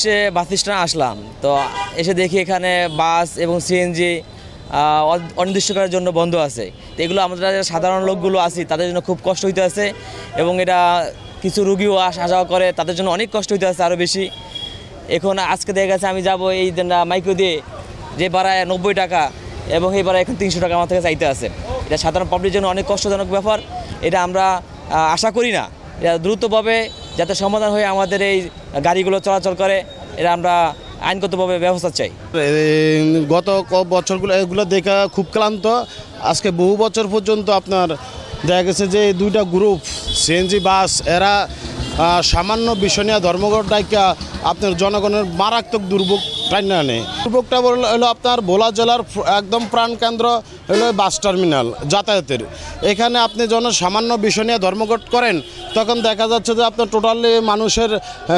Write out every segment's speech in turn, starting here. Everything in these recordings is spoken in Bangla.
সে বাস স্ট্যান্ডে আসলাম, তো এসে দেখি এখানে বাস এবং সিএনজি অনির্দিষ্টকালের জন্য বন্ধ আছে। তো এগুলো আমরা যারা সাধারণ লোকগুলো আছি তাদের জন্য খুব কষ্ট হইতে আছে, এবং এটা কিছু রুগীও আসা যাওয়া করে তাদের জন্য অনেক কষ্ট হইতে আছে আরও বেশি। এখন আজকে দেখা গেছে আমি যাব এই মাইক্রো দিয়ে, যে ভাড়ায় 90 টাকা এবং এই ভাড়া এখন 300 টাকা আমার থেকে চাইতে আছে। এটা সাধারণ পাবলিকের জন্য অনেক কষ্টজনক ব্যাপার। এটা আমরা আশা করি না এটা দ্রুতভাবে যাতে সমাধান হয়ে আমাদের এই গাড়িগুলো চলাচল করে, এটা আমরা আইনগতভাবে ব্যবস্থা চাই। গত বছরগুলো এগুলো দেখা খুব ক্লান্ত। আজকে বহু বছর পর্যন্ত আপনার দেখা গেছে যে দুইটা গ্রুপ সিএনজি বাস এরা সামান্য বিষয় নিয়ে ধর্মঘট ডাইকা আপনার জনগণের মারাত্মক দুর্ভোগ টাইনা আনে। দুর্ভোগটা হলো আপনার ভোলা জেলার একদম প্রাণকেন্দ্র হলো বাস টার্মিনাল যাতায়াতের। এখানে আপনি যখন সামান্য বিষয় নিয়ে ধর্মঘট করেন তখন দেখা যাচ্ছে যে আপনার টোটালি মানুষের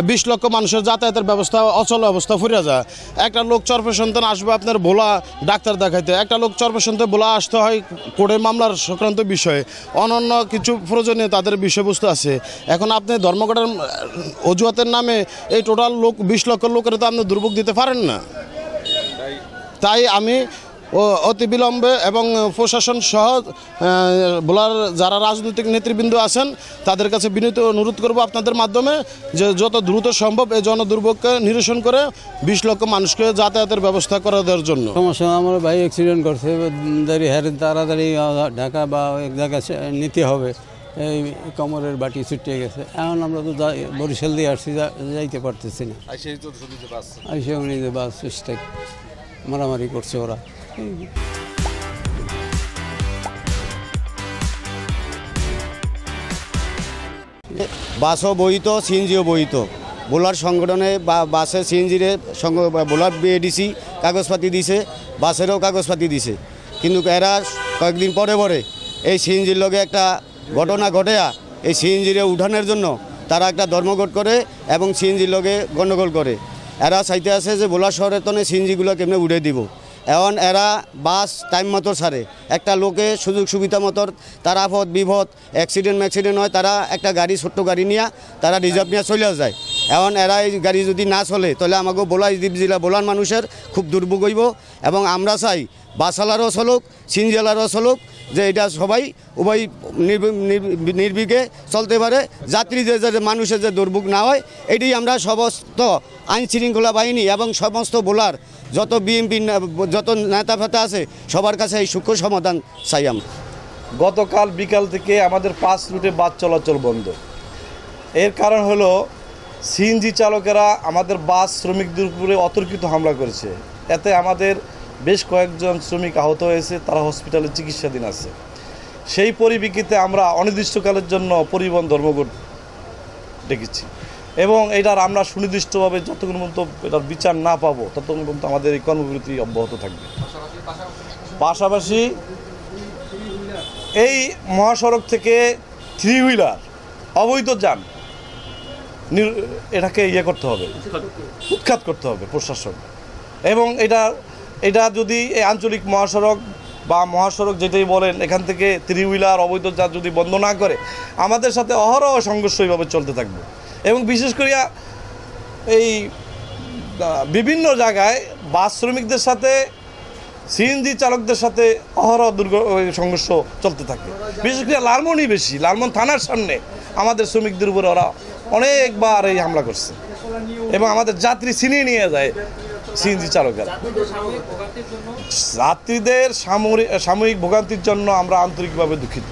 20 লক্ষ মানুষের যাতায়াতের ব্যবস্থা অচল অবস্থা ফুরিয়ে যায়। একটা লোক চরপে সন্তান আসবে আপনার ভোলা ডাক্তার দেখাইতে, একটা লোক চরপে সন্তান ভোলা আসতে হয় কোর্টে মামলার সংক্রান্ত বিষয়ে, অনন্য কিছু প্রয়োজনীয় তাদের বিষয়বস্তু আছে। এখন আপনি ধর্মঘটের অজুহাতের নামে এই টোটাল লোক 20 লক্ষ লোকের তো আপনি দুর্ভোগ দিতে পারেন না। তাই আমি অতি বিলম্বে এবং প্রশাসন সহ ভোলার যারা রাজনৈতিক নেতৃবৃন্দ আছেন তাদের কাছে বিনীত অনুরোধ করব আপনাদের মাধ্যমে যে যত দ্রুত সম্ভব এই জনদুর্ভোগকে নিরসন করে 20 লক্ষ মানুষকে যাতায়াতের ব্যবস্থা করে দেওয়ার জন্য। সমস্যা আমার ভাই অ্যাক্সিডেন্ট করছে, তাড়াতাড়ি ঢাকা বা এক জায়গায় নিতে হবে, এই কোমরের বাটি ছুটিয়ে গেছে। এখন আমরা তো বরিশাল দিয়ে আসছি, যাইতে পারতেছি না। আইসে উনি যে বাস স্ট্রাইক মারামারি করছে ওরা। বাসও বহিত, সিএনজিও বহিত। বোলার সংগঠনে বাসে সিএনজির সঙ্গে বোলার বিএডিসি কাগজপাতি দিছে, বাসেরও কাগজপাতি দিছে, কিন্তু এরা কয়েকদিন পরে পরে এই সিএনজির লগে একটা ঘটনা ঘটেয়া এই সিএনজিরে উঠানোর জন্য তারা একটা ধর্মঘট করে এবং সিএনজির লগে গণ্ডগোল করে। এরা চাইতে আছে যে বোলার শহরের তনে সিএনজিগুলো কেমনে উঠে দিব। এখন এরা বাস টাইম মতো ছাড়ে, একটা লোকে সুযোগ সুবিধা মতো তার আপদ বিপদ অ্যাক্সিডেন্ট হয়, তারা একটা গাড়ি ছোট্ট গাড়ি নিয়ে তারা রিজার্ভ নিয়ে চলে যায়। এখন এরা এই গাড়ি যদি না চলে তাহলে আমাকে বোলা দ্বীপ জেলা বোলার মানুষের খুব দুর্ভোগ হইব। এবং আমরা চাই বাসওয়ালারও চলুক সিএনজিওয়ালারও চলুক, যে এটা সবাই উভয় নির্বিঘ্নে চলতে পারে, যাত্রীদের মানুষের যে দুর্ভোগ না হয়। এটাই আমরা সমস্ত আইন শৃঙ্খলা বাহিনী এবং সমস্ত বোলার যত বিএমপি যত নেতা ফেতা আছে সবার কাছে এই সূক্ষ্ম সমাধান চাই আমরা। গতকাল বিকাল থেকে আমাদের 5 রুটে বাস চলাচল বন্ধ। এর কারণ হলো সিএনজি চালকেরা আমাদের বাস শ্রমিকদের উপরে অতর্কিত হামলা করেছে। এতে আমাদের বেশ কয়েকজন শ্রমিক আহত হয়েছে, তারা হসপিটালে চিকিৎসাধীন আছে। সেই পরিপ্রেক্ষিতে আমরা অনির্দিষ্টকালের জন্য পরিবহন ধর্মঘট ডেকেছি, এবং এটার আমরা সুনির্দিষ্টভাবে যতক্ষণ পর্যন্ত এটার বিচার না পাবো ততক্ষণ পর্যন্ত আমাদের এই কর্মবিরতি অব্যাহত থাকবে। পাশাপাশি এই মহাসড়ক থেকে 3 হুইলার অবৈধ যান এটাকে করতে হবে, উৎখাত করতে হবে প্রশাসন। এবং এটা যদি এই আঞ্চলিক মহাসড়ক বা মহাসড়ক যেটাই বলেন এখান থেকে 3 হুইলার অবৈধ যান যদি বন্ধ না করে আমাদের সাথে অহরহ সংঘর্ষ এইভাবে চলতে থাকবে। এবং বিশেষ করে এই বিভিন্ন জায়গায় বাস শ্রমিকদের সাথে সিএনজি চালকদের সাথে অহরহ সংঘর্ষ চলতে থাকে। বিশেষ করে লালমনই বেশি, লালমন থানার সামনে আমাদের শ্রমিকদের উপরে ওরা অনেকবার এই হামলা করছে এবং আমাদের যাত্রী ছিনিয়ে নিয়ে যায় সিএনজি চালকেরা। যাত্রীদের সাময়িক ভোগান্তির জন্য আমরা আন্তরিকভাবে দুঃখিত।